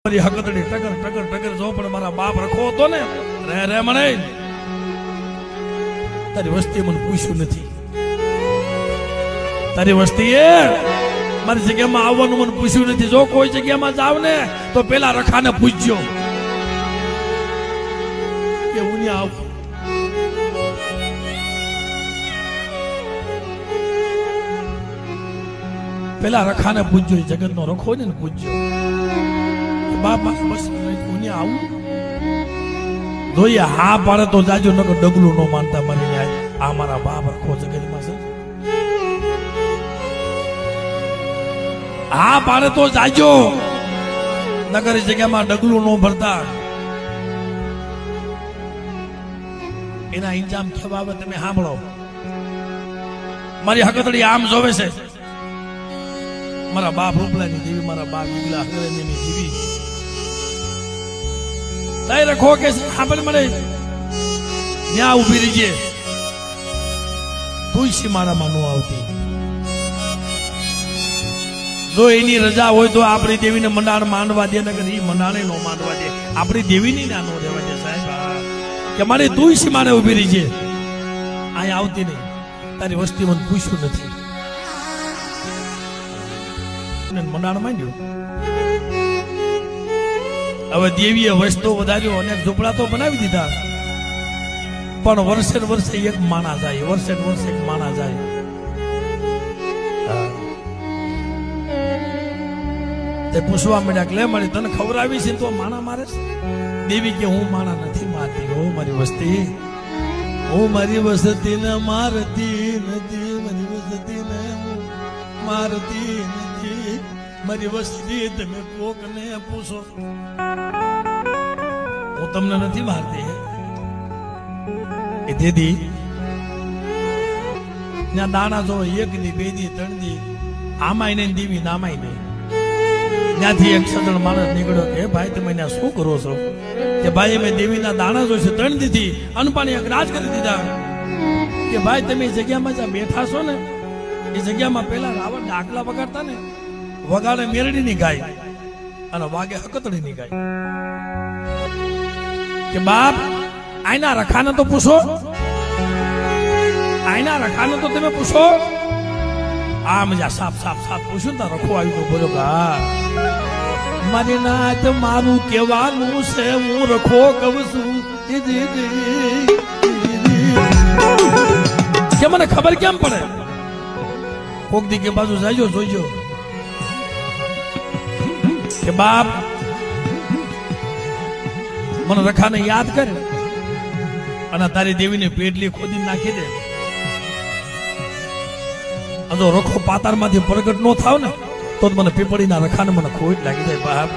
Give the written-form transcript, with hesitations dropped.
મારી હકતડી ટકર ટકર ટકર જો પણ મારા બાપ રખો હતો ને રે રે મને તારી વસ્તી મને પૂછ્યું નથી. તારી વસ્તીએ મારી જગ્યામાં આવવાનું મને પૂછ્યું નથી. જો કોઈ જગ્યામાં જાવ ને તો પેલા રખાને પૂછજો કે હું નહીં આવું. પેલા રખાને પૂછજો, જગત નો રખો ને પૂછજો બાપા બસ હું આવું. જોઈએ હા પાડે તો જાજો, નકર ડગલું નો માનતા મારી આ મારા બાપ રખો જગતમાં છે. હા પાડે તો જાજો, નગર જગ્યામાં ડગલું નો ભરતા. એના ઇંજામ કેવા આવે તમે સાંભળો. મારી હકતડી આમ જોવે છે, મારા બાપ રૂપલાની દેવી, મારા બાપ ઈગલા હગરેની દેવી તાઈ રખો કે સાંભળ મને ત્યાં ઉભી રહીજે. તુલસી મારામાં નો આવતી. જો એની રજા હોય તો આપણી દેવીને મંડાણ માંડવા દે, નકર ઈ મંડાણે નો માંડવા દે. આપણી દેવીની ના નો રહેવા દે સાહેબ. કે મારી તુલસી માને ઉભી રહીજે, અહીંયા આવતી નહીં. તારી વસ્તી મને પૂછ્યું નથી. મંડાણ માંડ્યું. હવે દેવીએ વસ્તુ વધાર્યો, અનેક ઝૂંપડા તો બનાવી દીધા, પણ વર્ષે ને વર્ષે એક માણા જાય, વર્ષે ને વર્ષે એક માણા જાય. તે પૂછવા માંડ્યા કે લે મારી તને ખવડાવી છે તો માણા મારે. દેવી કે હું માણા નથી મારતી, હો મારી વસ્તી, હું મારી વસતી ને મારતી નથી, મારી વસતી ને મારતી નથી. મારી વસ્તી તમે કોક ને પૂછો, હું તમને નથી મારતી. એ દીદી ત્યાં દાણા જો એક દી, બે દી, ત્રણ દી, આમાંય નહીં દેવી નામાંય નહીં. ત્યાંથી એક સજણ માણસ નીકળ્યો કે ભાઈ તમે ત્યાં શું કરો છો? કે ભાઈ મેં દેવીના દાણા જોઈશે 3 દીથી અનપાણી અગ્રાજ કરી દીધા. કે ભાઈ તમે જગ્યામાં જ્યાં બેઠા છો ને એ જગ્યામાં પેલા રાવણ ડાકલા વગાડતા ને, વગાડે મેરડીની ગાય અને વાગે હકતડીની ગાય. કે બાપ આઈના રખાને તો પૂછો, આઈના રખાને તો તમે પૂછો. આમ જા સાપ સાપ સાપ પૂછ્યું ને રખો આવી તો બોલો હા મારી નાત મારું કહેવાનું છે, હું રખો કહું છું. કે મને ખબર કેમ પડે? કોક દી કે બાજુ જાયજો જોઈજો કે બાપ મને રખાને યાદ કર અને તારી દેવીને પેટલી ખોદી નાખી દે. જો રખો પાતાળમાંથી પ્રગટ નો થાવ ને તો મને પીપળીના રખાને મને ખોટ લાગી જાય બાપ.